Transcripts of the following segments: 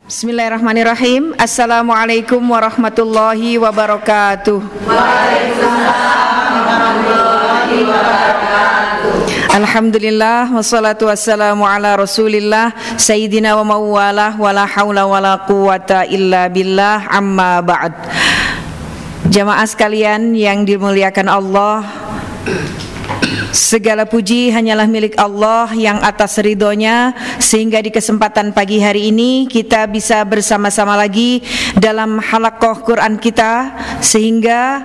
Bismillahirrahmanirrahim. Assalamualaikum warahmatullahi wabarakatuh. Waalaikumsalam warahmatullahi wabarakatuh. Alhamdulillah wassalatu wassalamu ala Rasulillah sayyidina wa mawwalah wala haula wala quwata illa billah, amma ba'd. Jamaah sekalian yang dimuliakan Allah, segala puji hanyalah milik Allah yang atas ridhonya sehingga di kesempatan pagi hari ini kita bisa bersama-sama lagi dalam halaqah Quran kita, sehingga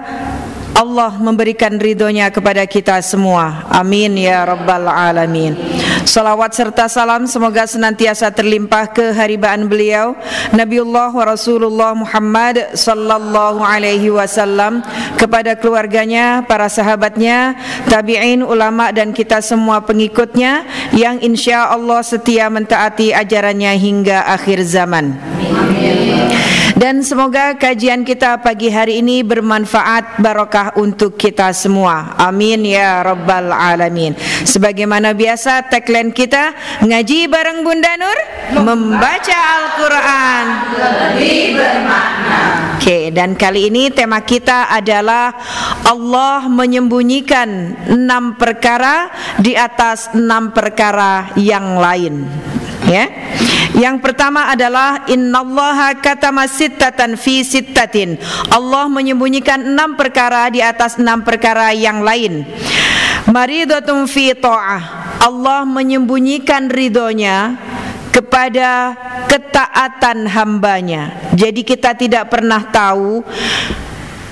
Allah memberikan ridhonya kepada kita semua. Amin ya rabbal alamin. Salawat serta salam semoga senantiasa terlimpah keharibaan beliau Nabiullah wa Rasulullah Muhammad sallallahu alaihi wasallam, kepada keluarganya, para sahabatnya, tabi'in, ulama dan kita semua pengikutnya yang insya Allah setia mentaati ajarannya hingga akhir zaman. Amin. Dan semoga kajian kita pagi hari ini bermanfaat, barokah untuk kita semua. Amin ya rabbal alamin. Sebagaimana biasa tagline kita, ngaji bareng Bunda Nur, membaca Al-Quran lebih bermakna. Oke, dan kali ini tema kita adalah Allah menyembunyikan 6 perkara di atas 6 perkara yang lain. Ya. Yang pertama adalah innallaha katama sittatan fi sittatin. Allah menyembunyikan 6 perkara di atas 6 perkara yang lain. Maridatun fi ta'ah. Allah menyembunyikan ridhonya kepada ketaatan hambanya. Jadi kita tidak pernah tahu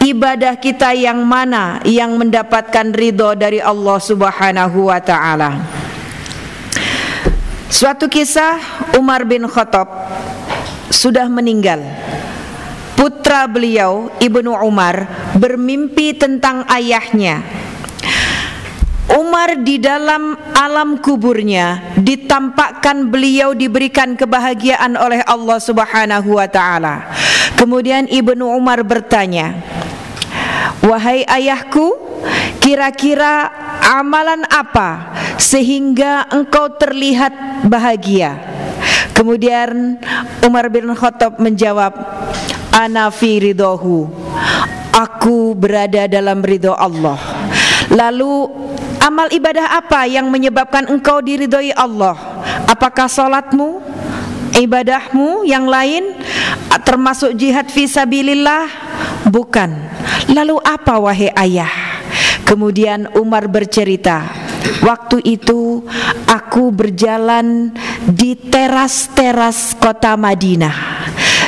ibadah kita yang mana yang mendapatkan ridho dari Allah Subhanahu wa ta'ala. Suatu kisah, Umar bin Khattab sudah meninggal. Putra beliau, Ibnu Umar, bermimpi tentang ayahnya. Umar di dalam alam kuburnya ditampakkan beliau diberikan kebahagiaan oleh Allah Subhanahu wa ta'ala. Kemudian Ibnu Umar bertanya, "Wahai ayahku, kira-kira amalan apa sehingga engkau terlihat bahagia?" Kemudian Umar bin Khattab menjawab, "Ana fi ridhohu." Aku berada dalam ridho Allah. Lalu amal ibadah apa yang menyebabkan engkau diridhoi Allah? Apakah salatmu, ibadahmu yang lain, termasuk jihad fi sabilillah? Bukan. Lalu apa wahai ayah? Kemudian Umar bercerita, waktu itu aku berjalan di teras-teras kota Madinah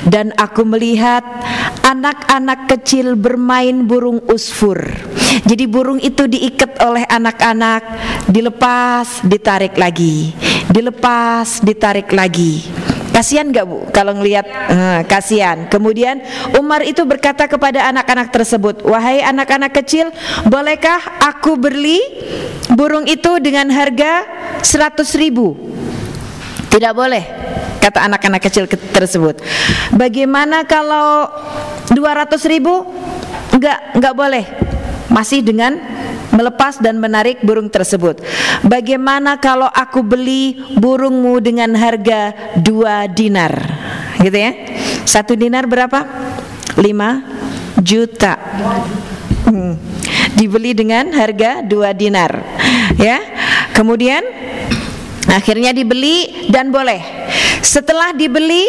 dan aku melihat anak-anak kecil bermain burung usfur. Jadi burung itu diikat oleh anak-anak, dilepas, ditarik lagi, dilepas, ditarik lagi. Kasihan gak bu kalau ngelihat? Kasihan. Kemudian Umar itu berkata kepada anak-anak tersebut, "Wahai anak-anak kecil, bolehkah aku beli burung itu dengan harga 100.000? Tidak boleh, kata anak-anak kecil tersebut. Bagaimana kalau 200.000? Enggak boleh. Masih dengan melepas dan menarik burung tersebut. Bagaimana kalau aku beli burungmu dengan harga 2 dinar? Gitu ya. 1 dinar berapa? 5 juta. Dibeli dengan harga 2 dinar. Ya. Kemudian akhirnya dibeli dan boleh. Setelah dibeli,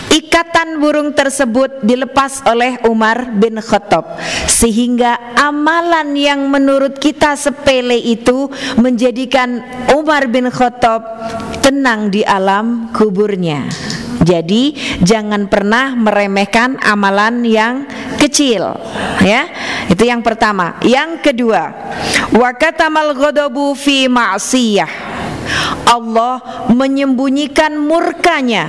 ikatan burung tersebut dilepas oleh Umar bin Khattab, sehingga amalan yang menurut kita sepele itu menjadikan Umar bin Khattab tenang di alam kuburnya. Jadi jangan pernah meremehkan amalan yang kecil, ya. Itu yang pertama. Yang kedua, wa katamal ghadabu fi ma'siyah. Allah menyembunyikan murkanya,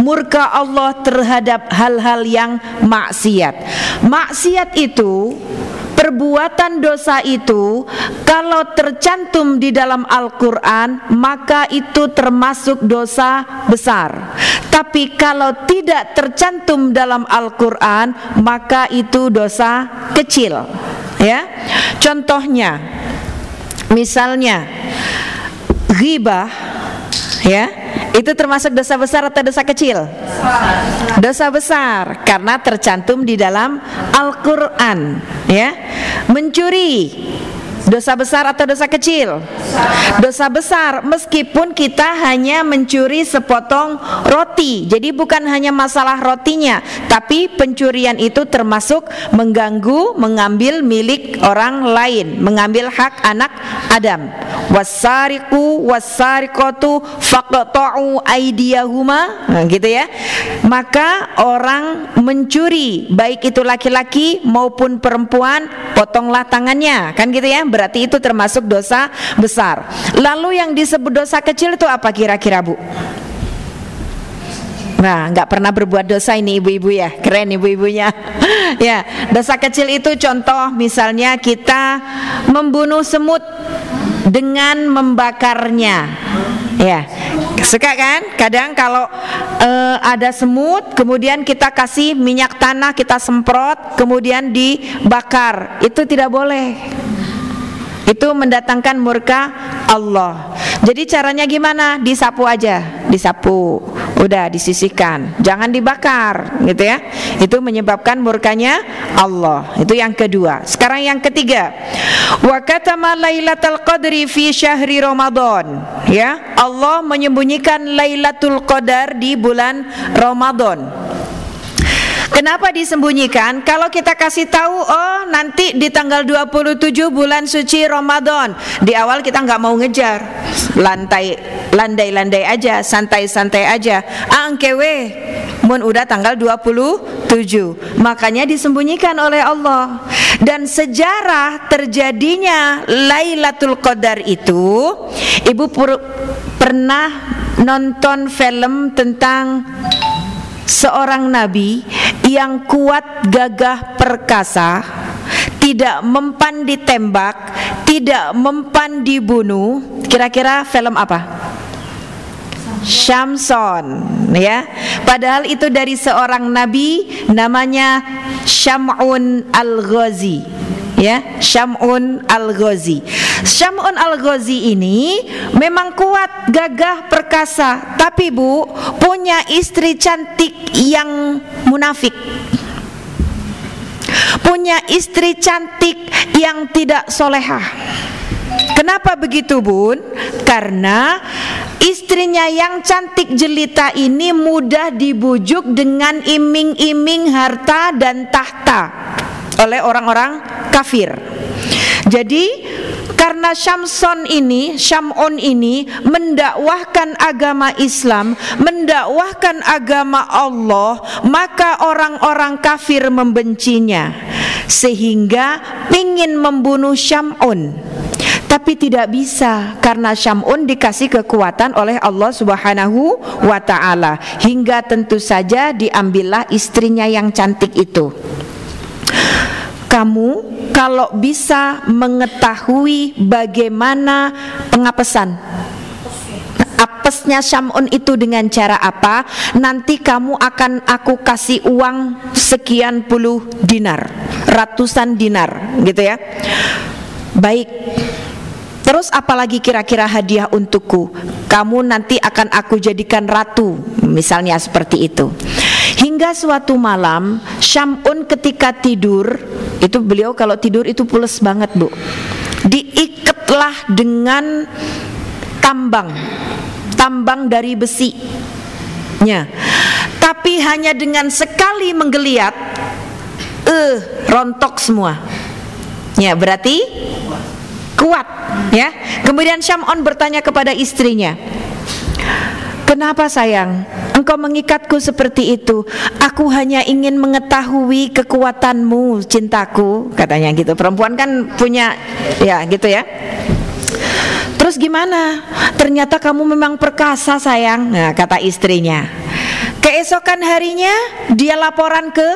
murka Allah terhadap hal-hal yang maksiat. Maksiat itu, perbuatan dosa itu, kalau tercantum di dalam Al-Quran maka itu termasuk dosa besar. Tapi kalau tidak tercantum dalam Al-Quran maka itu dosa kecil. Ya, contohnya, misalnya ghibah, ya, Itu termasuk dosa besar atau dosa kecil? Dosa besar, karena tercantum di dalam Al-Quran, ya. Mencuri, dosa besar atau dosa kecil? Dosa besar, meskipun kita hanya mencuri sepotong roti. Jadi bukan hanya masalah rotinya, tapi pencurian itu termasuk mengganggu, mengambil milik orang lain, mengambil hak anak Adam. Wassariqu wassariqatu faqta'u aydiyahuma, nah, gitu ya. Maka orang mencuri, baik itu laki-laki maupun perempuan, potonglah tangannya, kan gitu ya. Berarti itu termasuk dosa besar. Lalu yang disebut dosa kecil itu apa kira-kira, Bu? Nah, nggak pernah berbuat dosa ini ibu-ibu ya, keren ibu-ibunya. Ya, dosa kecil itu contoh misalnya kita membunuh semut dengan membakarnya. Ya, suka kan? Kadang kalau ada semut, kemudian kita kasih minyak tanah, kita semprot, kemudian dibakar, itu tidak boleh. Itu mendatangkan murka Allah. Jadi caranya gimana? Disapu aja, disapu, udah disisihkan, jangan dibakar, gitu ya. Itu menyebabkan murkanya Allah. Itu yang kedua. Sekarang yang ketiga, wa katama lailatul qadri fi syahri Ramadan. Ya, Allah menyembunyikan Lailatul Qadar di bulan Ramadan. Kenapa disembunyikan? Kalau kita kasih tahu, oh nanti di tanggal 27 bulan suci Ramadan, di awal kita nggak mau ngejar, landai-landai aja, santai-santai aja. Angkewe, mun udah tanggal 27, makanya disembunyikan oleh Allah. Dan sejarah terjadinya Lailatul Qadar itu, ibu pernah nonton film tentang seorang nabi yang kuat, gagah, perkasa, tidak mempan ditembak, tidak mempan dibunuh. Kira-kira film apa? Syamson, ya. Padahal itu dari seorang nabi namanya Syam'un Al-Ghazi, ya, Syam'un Al-Ghazi. Syam'un Al-Ghazi ini memang kuat, gagah, perkasa, tapi Bu, punya istri cantik yang munafik, punya istri cantik yang tidak solehah. Kenapa begitu, Bun? Karena istrinya yang cantik jelita ini mudah dibujuk dengan iming-iming harta dan tahta oleh orang-orang kafir. Jadi karena Syam'un ini mendakwahkan agama Islam, mendakwahkan agama Allah, maka orang-orang kafir membencinya, sehingga ingin membunuh Syam'un. Tapi tidak bisa, karena Syam'un dikasih kekuatan oleh Allah Subhanahu wa ta'ala, hingga tentu saja diambillah istrinya yang cantik itu. Kamu kalau bisa mengetahui bagaimana pengapesan, apesnya Syam'un itu dengan cara apa, nanti kamu akan aku kasih uang sekian puluh dinar, ratusan dinar, gitu ya. Baik. Terus apalagi kira-kira hadiah untukku? Kamu nanti akan aku jadikan ratu, misalnya seperti itu. Hingga suatu malam Syam'un ketika tidur, itu beliau kalau tidur itu pules banget, Bu. Diikatlah dengan tambang dari besinya. Tapi hanya dengan sekali menggeliat, rontok semua. Ya, berarti kuat, ya. Kemudian Syam'un bertanya kepada istrinya, "Kenapa sayang, engkau mengikatku seperti itu? Aku hanya ingin mengetahui kekuatanmu, cintaku," katanya gitu. Perempuan kan punya, ya gitu ya. "Terus gimana? Ternyata kamu memang perkasa sayang," nah, kata istrinya. Keesokan harinya dia laporan ke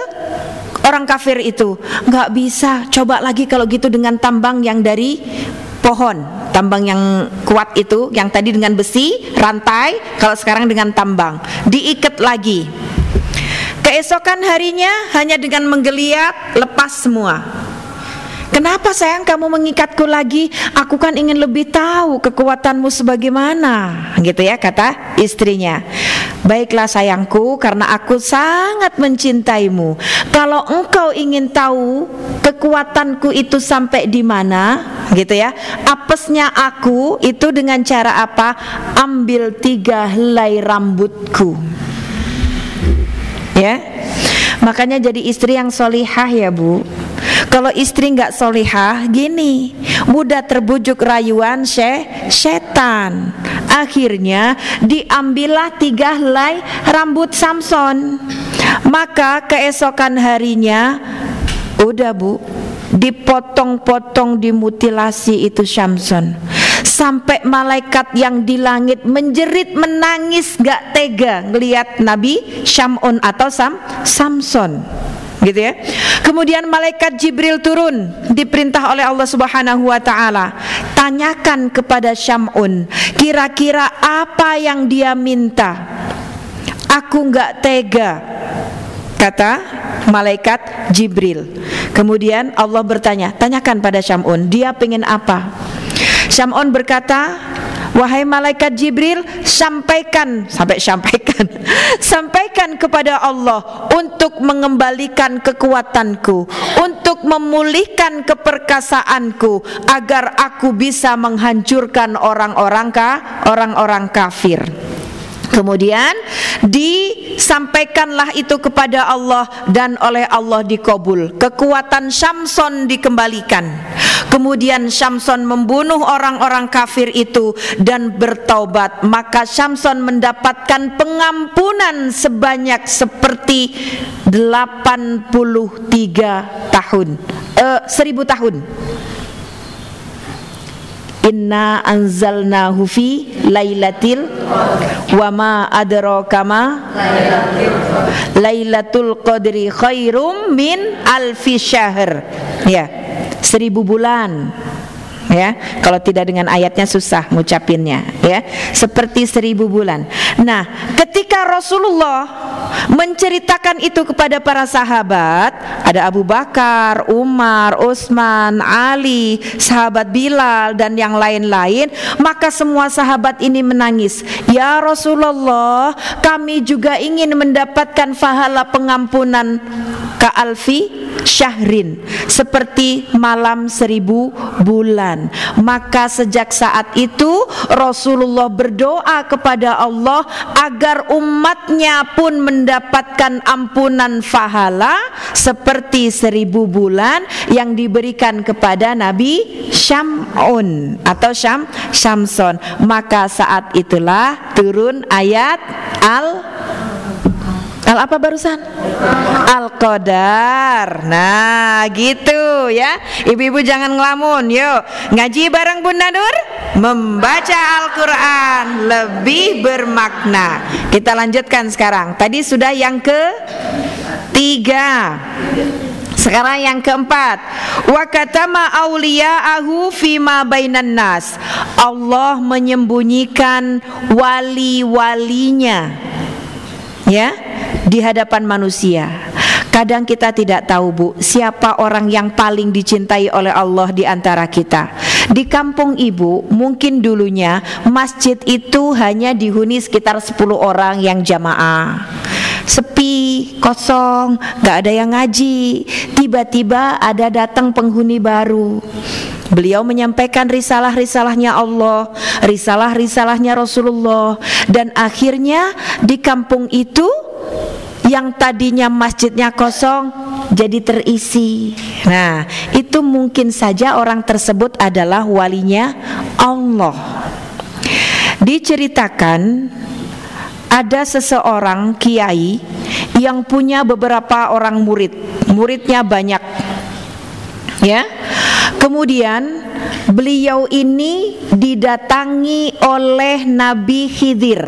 orang kafir itu, "Nggak bisa, coba lagi kalau gitu dengan tambang yang dari pohon, tambang yang kuat itu, yang tadi dengan besi, rantai, kalau sekarang dengan tambang." Diikat lagi. Keesokan harinya hanya dengan menggeliat, lepas semua. Kenapa sayang kamu mengikatku lagi? Aku kan ingin lebih tahu kekuatanmu sebagaimana, gitu ya, kata istrinya. Baiklah sayangku, karena aku sangat mencintaimu. Kalau engkau ingin tahu kekuatanku itu sampai di mana, gitu ya, apesnya aku itu dengan cara apa? Ambil 3 helai rambutku. Ya, makanya jadi istri yang solihah ya Bu. Kalau istri nggak solihah, gini, mudah terbujuk rayuan setan. Akhirnya diambillah 3 helai rambut Samson. Maka keesokan harinya, udah Bu, dipotong-potong, dimutilasi itu Samson. Sampai malaikat yang di langit menjerit menangis gak tega ngelihat Nabi Syam'un atau Samson, gitu ya. Kemudian malaikat Jibril turun, diperintah oleh Allah Subhanahu wa taala, tanyakan kepada Syam'un, kira-kira apa yang dia minta. Aku enggak tega, kata malaikat Jibril. Kemudian Allah bertanya, tanyakan pada Syam'un, dia pengen apa? Syam'un berkata, wahai malaikat Jibril, sampaikan kepada Allah untuk mengembalikan kekuatanku, untuk memulihkan keperkasaanku, agar aku bisa menghancurkan orang-orang kafir. Kemudian disampaikanlah itu kepada Allah dan oleh Allah dikabul. Kekuatan Samson dikembalikan. Kemudian Samson membunuh orang-orang kafir itu dan bertaubat. Maka Samson mendapatkan pengampunan sebanyak seperti 83 tahun, 1000 tahun. Inna anzalnahu fi lailatil wa ma adraka ma lailatul qadri khairum min alfi syahr. Ya, 1000 bulan. Ya, kalau tidak dengan ayatnya susah ngucapinnya, ya. Seperti 1000 bulan. Nah, ketika Rasulullah menceritakan itu kepada para sahabat, ada Abu Bakar, Umar, Utsman, Ali, sahabat Bilal dan yang lain-lain, maka semua sahabat ini menangis. Ya Rasulullah, kami juga ingin mendapatkan pahala pengampunan ka'alfi syahrin, seperti malam 1000 bulan. Maka sejak saat itu Rasulullah berdoa kepada Allah agar umatnya pun mendapatkan ampunan pahala seperti 1000 bulan yang diberikan kepada Nabi Syam'un atau Samson. Maka saat itulah turun ayat apa barusan? Al-Qadar. Nah, gitu ya. Ibu-ibu jangan ngelamun. Yuk, ngaji bareng Bunda Nur, membaca Al-Qur'an lebih bermakna. Kita lanjutkan sekarang. Tadi sudah yang ketiga. Sekarang yang keempat. Wa katama auliya'ahu fima bainan nas. Allah menyembunyikan wali-walinya, ya, di hadapan manusia. Kadang kita tidak tahu Bu, siapa orang yang paling dicintai oleh Allah di antara kita. Di kampung Ibu, mungkin dulunya masjid itu hanya dihuni sekitar 10 orang yang jamaah. Sepi, kosong, gak ada yang ngaji. Tiba-tiba ada datang penghuni baru. Beliau menyampaikan risalah-risalahnya Allah, risalah-risalahnya Rasulullah. Dan akhirnya di kampung itu yang tadinya masjidnya kosong jadi terisi. Nah, itu mungkin saja orang tersebut adalah walinya Allah. Diceritakan ada seseorang kiai yang punya beberapa orang muridnya banyak, ya. Kemudian beliau ini didatangi oleh Nabi Khidir.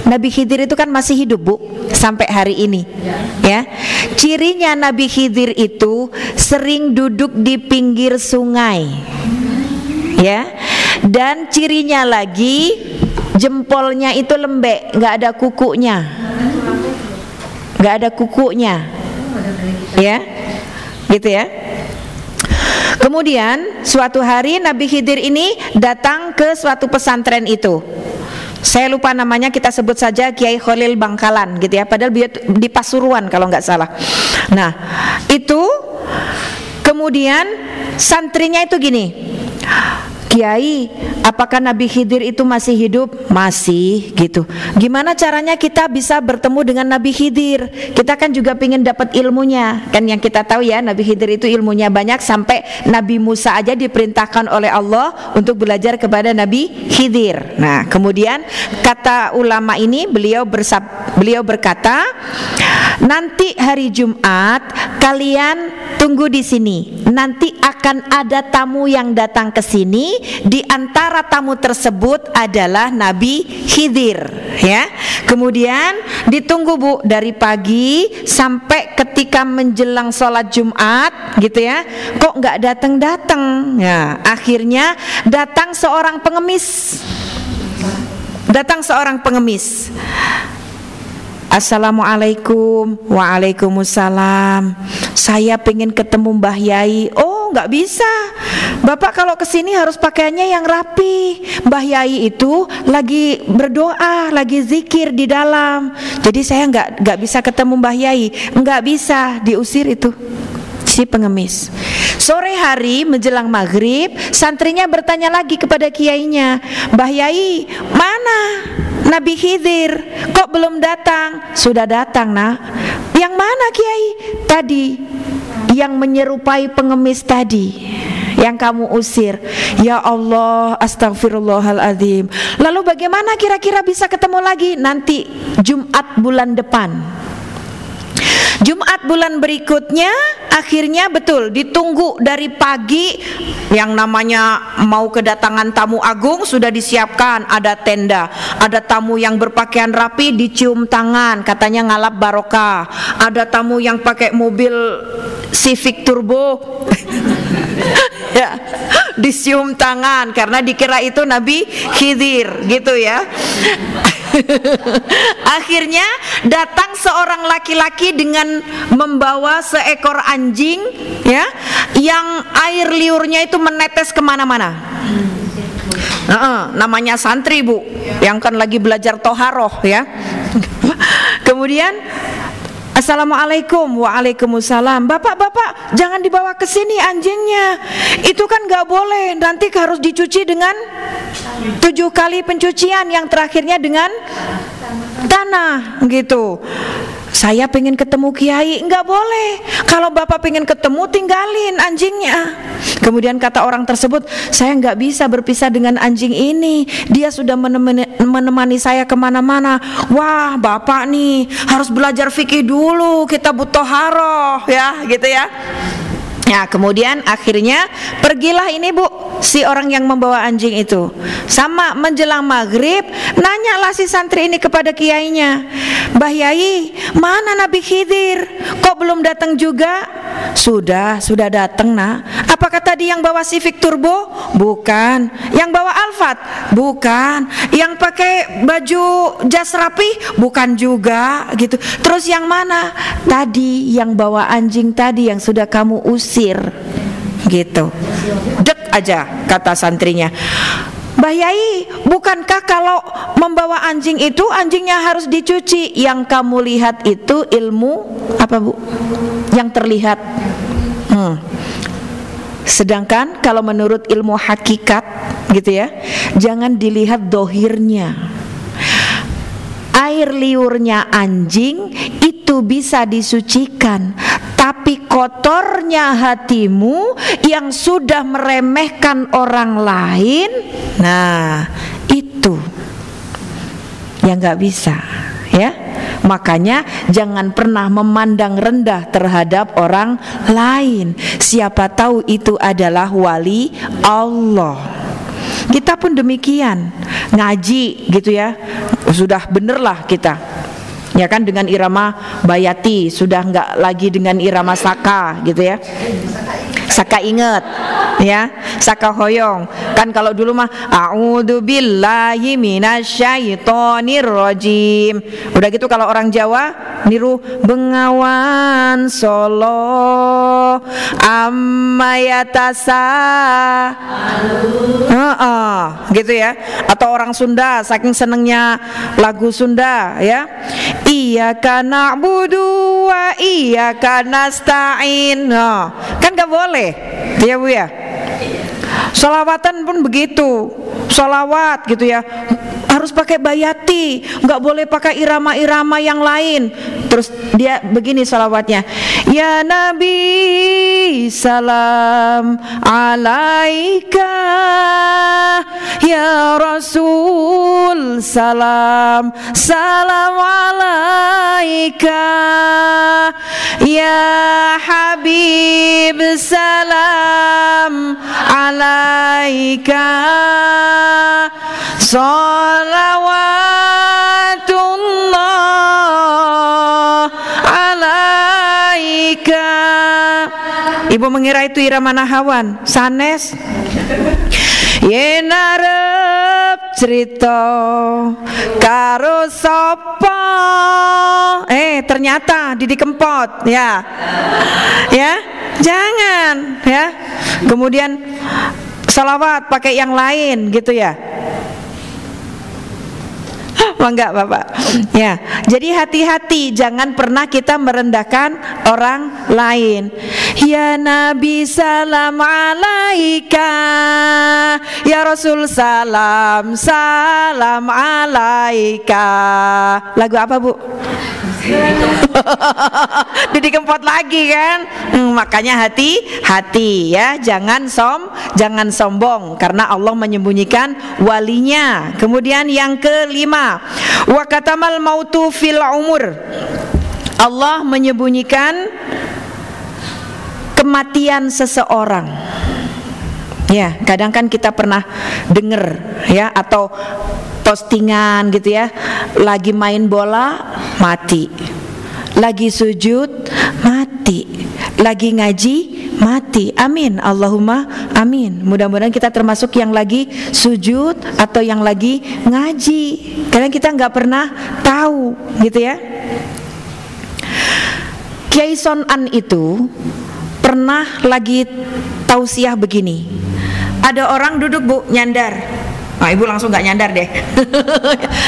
Nabi Khidir itu kan masih hidup Bu sampai hari ini, ya. Cirinya Nabi Khidir itu sering duduk di pinggir sungai, ya. Dan cirinya lagi jempolnya itu lembek, nggak ada kukunya, ya, gitu ya. Kemudian suatu hari Nabi Khidir ini datang ke suatu pesantren itu. Saya lupa namanya, kita sebut saja Kiai Khalil Bangkalan gitu ya. Padahal dia di Pasuruan kalau nggak salah. Nah, itu kemudian santrinya itu gini, Kiai, apakah Nabi Khidir itu masih hidup? Masih gitu. Gimana caranya kita bisa bertemu dengan Nabi Khidir? Kita kan juga pengen dapat ilmunya. Kan yang kita tahu ya, Nabi Khidir itu ilmunya banyak, sampai Nabi Musa aja diperintahkan oleh Allah untuk belajar kepada Nabi Khidir. Nah, kemudian kata ulama ini, beliau berkata, nanti hari Jumat kalian tunggu di sini. Nanti akan ada tamu yang datang ke sini. Di antara tamu tersebut adalah Nabi Khidir, ya. Kemudian ditunggu Bu dari pagi sampai ketika menjelang sholat Jumat, gitu ya. Kok nggak datang-datang? Ya, akhirnya datang seorang pengemis. Assalamualaikum. Waalaikumsalam. Saya pengen ketemu Mbah Yai. Oh, nggak bisa. Bapak kalau kesini harus pakaiannya yang rapi. Mbah Yai itu lagi berdoa, lagi zikir di dalam. Jadi saya nggak bisa ketemu Mbah Yai. Nggak bisa, diusir itu si pengemis. Sore hari menjelang maghrib, santrinya bertanya lagi kepada kiainya, Mbah Yai, mana Nabi Khidir? Kok belum datang? Sudah datang, nak. Yang mana Kiai? Tadi, yang menyerupai pengemis tadi, yang kamu usir. Ya Allah, astagfirullahaladzim. Lalu bagaimana kira-kira bisa ketemu lagi? Nanti Jumat bulan depan. Jumat bulan berikutnya akhirnya betul ditunggu dari pagi. Yang namanya mau kedatangan tamu agung sudah disiapkan, ada tenda, ada tamu yang berpakaian rapi dicium tangan, katanya ngalap barokah. Ada tamu yang pakai mobil Civic Turbo ya, dicium tangan karena dikira itu Nabi Khidir gitu ya. Akhirnya datang seorang laki-laki dengan membawa seekor anjing, ya, yang air liurnya itu menetes kemana-mana. Namanya santri Bu, yang kan lagi belajar toharoh ya. Kemudian Assalamualaikum. Waalaikumsalam. Bapak, jangan dibawa ke sini anjingnya. Itu kan nggak boleh. Nanti harus dicuci dengan 7 kali pencucian, yang terakhirnya dengan tanah gitu. Saya pengen ketemu Kiai. Nggak boleh. Kalau Bapak pengen ketemu, tinggalin anjingnya. Kemudian kata orang tersebut, saya nggak bisa berpisah dengan anjing ini. Dia sudah menemani saya kemana-mana. Wah, Bapak nih harus belajar fikih dulu. Kita butuh haroh ya, gitu ya. Ya, kemudian akhirnya pergilah ini Bu, si orang yang membawa anjing itu. Sama menjelang maghrib, nanyalah si santri ini kepada kiainya, Mbah Yai, mana Nabi Khidir? Kok belum datang juga? Sudah datang nak. Apakah tadi yang bawa Civic Turbo? Bukan. Yang bawa Alphard? Bukan. Yang pakai baju jas rapi? Bukan juga gitu. Terus yang mana? Tadi yang bawa anjing tadi yang sudah kamu usir gitu. Dek aja kata santrinya, Mbah Yai, bukankah kalau membawa anjing itu anjingnya harus dicuci? Yang kamu lihat itu ilmu apa Bu? Yang terlihat. Sedangkan kalau menurut ilmu hakikat gitu ya, jangan dilihat dohirnya. Air liurnya anjing itu bisa disucikan, tapi kotornya hatimu yang sudah meremehkan orang lain, nah itu yang nggak bisa ya. Makanya jangan pernah memandang rendah terhadap orang lain. Siapa tahu itu adalah wali Allah. Kita pun demikian, ngaji gitu ya, sudah bener lah kita, ya kan, dengan irama bayati, sudah nggak lagi dengan irama saka gitu ya. Saka inget ya, saka hoyong. Kan kalau dulu mah a'udzubillahi minasyaitonir rajim. Udah gitu kalau orang Jawa niru Bengawan Solo amma yatasa gitu ya. Atau orang Sunda saking senengnya lagu Sunda ya, iyyaka na'budu wa iyyaka nasta'in. Kan gak boleh ya Bu ya. Sholawatan pun begitu, sholawat gitu ya, harus pakai bayati, nggak boleh pakai irama-irama yang lain. Terus dia begini sholawatnya, ya Nabi salam alaika, ya Rasul salam salam alaika, ya Habib salam alaika, salawatullah alaika. Ibu mengira itu irama nahawan, sanes. Yen arep cerita karo sapa, ternyata Didi Kempot ya. Ya, jangan ya. Kemudian salawat pakai yang lain gitu ya. Enggak Bapak ya. Jadi hati-hati, jangan pernah kita merendahkan orang lain. Ya Nabi salam alaika, ya Rasul salam salam alaika. Lagu apa Bu? Didi Kempot lagi kan. Makanya hati-hati ya, jangan sombong karena Allah menyembunyikan walinya. Kemudian yang kelima, wa katamal mautu fil umur. Allah menyembunyikan kematian seseorang. Ya, kadang kan kita pernah dengar ya, atau postingan gitu ya, lagi main bola mati, lagi sujud mati, lagi ngaji mati. Amin, Allahumma amin. Mudah-mudahan kita termasuk yang lagi sujud atau yang lagi ngaji. Kadang kita nggak pernah tahu gitu ya. Kiai Sonan itu pernah lagi tausiah begini. Ada orang duduk Bu, nyandar. Nah, Ibu langsung gak nyandar deh.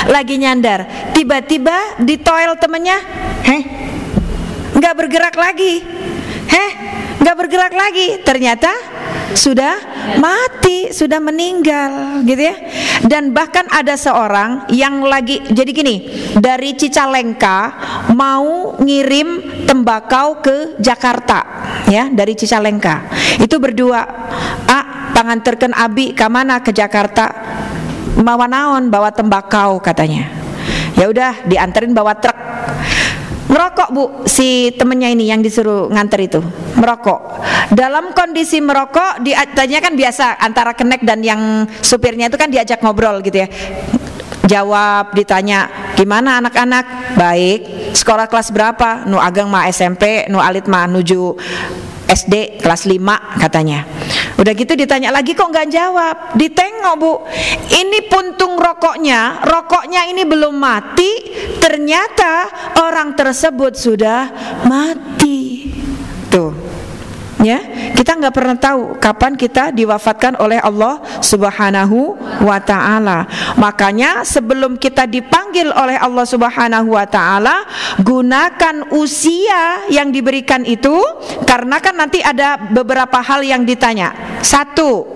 Lagi nyandar, tiba-tiba di toel temennya, gak bergerak lagi. Gak bergerak lagi. Ternyata sudah mati, sudah meninggal gitu ya. Dan bahkan ada seorang yang lagi, jadi gini, dari Cicalengka mau ngirim tembakau ke Jakarta ya, dari Cicalengka. Itu berdua, panganterkeun abi ka mana, ke Jakarta. Mawa naon, bawa tembakau katanya. Ya udah dianterin bawa truk. Merokok Bu, si temennya ini yang disuruh nganter itu merokok. Dalam kondisi merokok, ditanya kan biasa antara kenek dan yang supirnya itu kan diajak ngobrol gitu ya. Jawab, ditanya gimana anak-anak, baik. Sekolah kelas berapa? Nu ageng mah SMP, nu alit mah nuju SD kelas 5 katanya. Udah gitu ditanya lagi kok nggak jawab. Ditengok Bu, ini puntung rokoknya ini belum mati. Ternyata orang tersebut sudah mati. Tuh ya, kita nggak pernah tahu kapan kita diwafatkan oleh Allah Subhanahu wa ta'ala. Makanya sebelum kita dipanggil oleh Allah Subhanahu wa ta'ala, gunakan usia yang diberikan itu, karena kan nanti ada beberapa hal yang ditanya. Satu,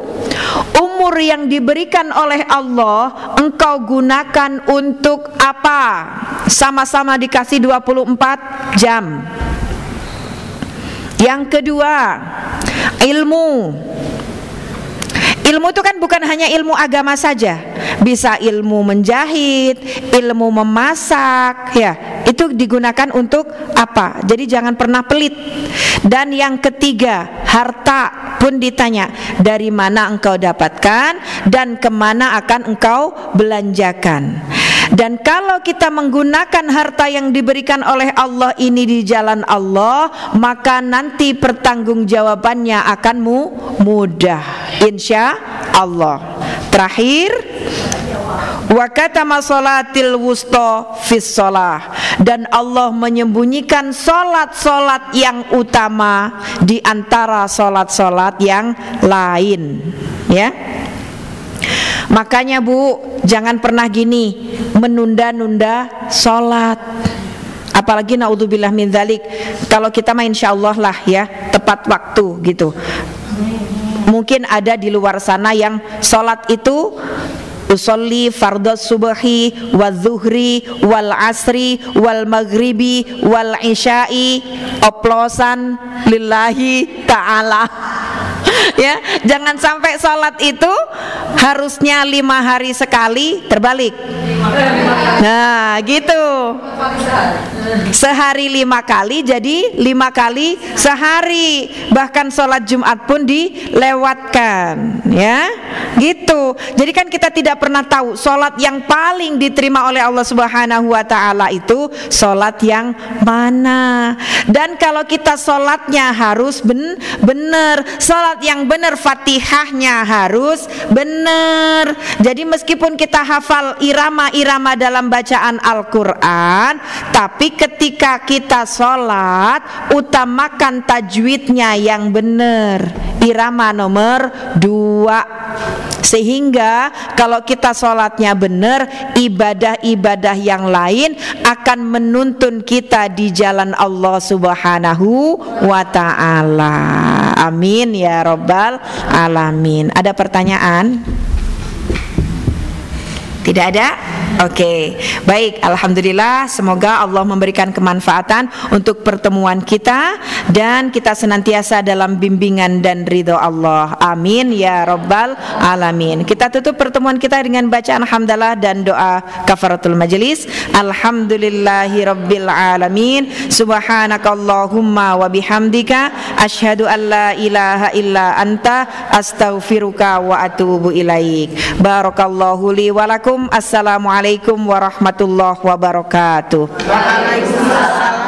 umur yang diberikan oleh Allah engkau gunakan untuk apa? Sama-sama dikasih 24 jam. Yang kedua, ilmu. Ilmu itu kan bukan hanya ilmu agama saja, bisa ilmu menjahit, ilmu memasak, ya itu digunakan untuk apa? Jadi jangan pernah pelit. Dan yang ketiga, harta pun ditanya, dari mana engkau dapatkan dan kemana akan engkau belanjakan. Dan kalau kita menggunakan harta yang diberikan oleh Allah ini di jalan Allah, maka nanti pertanggungjawabannya akan mudah, insya Allah. Terakhir, Wa katama sholatil wusta fis shalah, dan Allah menyembunyikan solat-solat yang utama di antara solat-solat yang lain, ya. Makanya Bu, jangan pernah gini menunda-nunda sholat. Apalagi naudzubillah min dzalik, kalau kita mah insyaallah lah ya tepat waktu gitu. Mungkin ada di luar sana yang sholat itu usolli fardhos subhi wal zuhri wal asri wal maghribi wal isya'i oplosan lillahi ta'ala. Ya, jangan sampai sholat itu harusnya 5 hari sekali terbalik. Nah, gitu. Sehari 5 kali jadi 5 kali sehari. Bahkan sholat Jumat pun dilewatkan, ya. Gitu. Jadi kan kita tidak pernah tahu sholat yang paling diterima oleh Allah Subhanahu wa ta'ala itu sholat yang mana. Dan kalau kita sholatnya harus benar, sholat yang benar, Fatihahnya harus benar. Jadi meskipun kita hafal irama-irama dalam bacaan Al-Quran, tapi ketika kita sholat utamakan tajwidnya yang benar, irama nomor 2. Sehingga kalau kita sholatnya benar, ibadah-ibadah yang lain akan menuntun kita di jalan Allah Subhanahu wa ta'ala. Amin ya Rabbal alamin. Ada pertanyaan? Tidak ada? Oke, baik, alhamdulillah. Semoga Allah memberikan kemanfaatan untuk pertemuan kita dan kita senantiasa dalam bimbingan dan ridho Allah. Amin ya Rabbal alamin. Kita tutup pertemuan kita dengan bacaan hamdalah dan doa kafaratul majelis. Alhamdulillahi rabbil alamin. Subhanakallahumma wa bihamdika asyhadu an la ilaha illa anta astaghfiruka wa atubu ilaik. Barakallahu li wa lakum. Assalamualaikum warahmatullahi wabarakatuh. Waalaikumsalam.